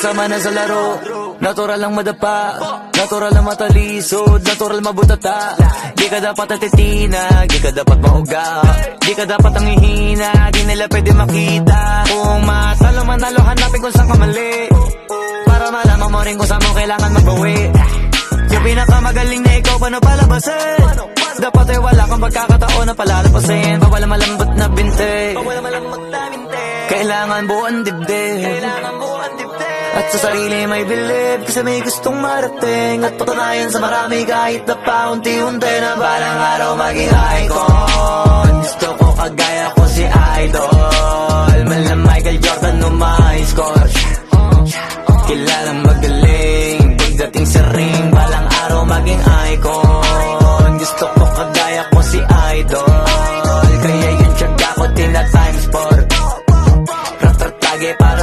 kasama na sa laro. Natural lang madapa, natural lang matalisod, natural mabutata. Di ka dapat atitina, di ka dapat mauga, di ka dapat ang ihina, di nila pwede makita. Kung matalo manalo, hanapin kung saan ka mali, para malaman mo rin kung saan mo kailangan magbawi. Yung pinakamagaling na ikaw, paano palabasin? Dapat ay wala kang pagkakataon na palalapasin. Bawal malambot na binte, kailangan buuan dibdib, at sa sarili may believe, kasi may gustong marating at patunayan sa marami kahit na paunti-unti na balang araw maging icon. Gusto ko kagaya ko si Idol, man na Michael Jordan umay.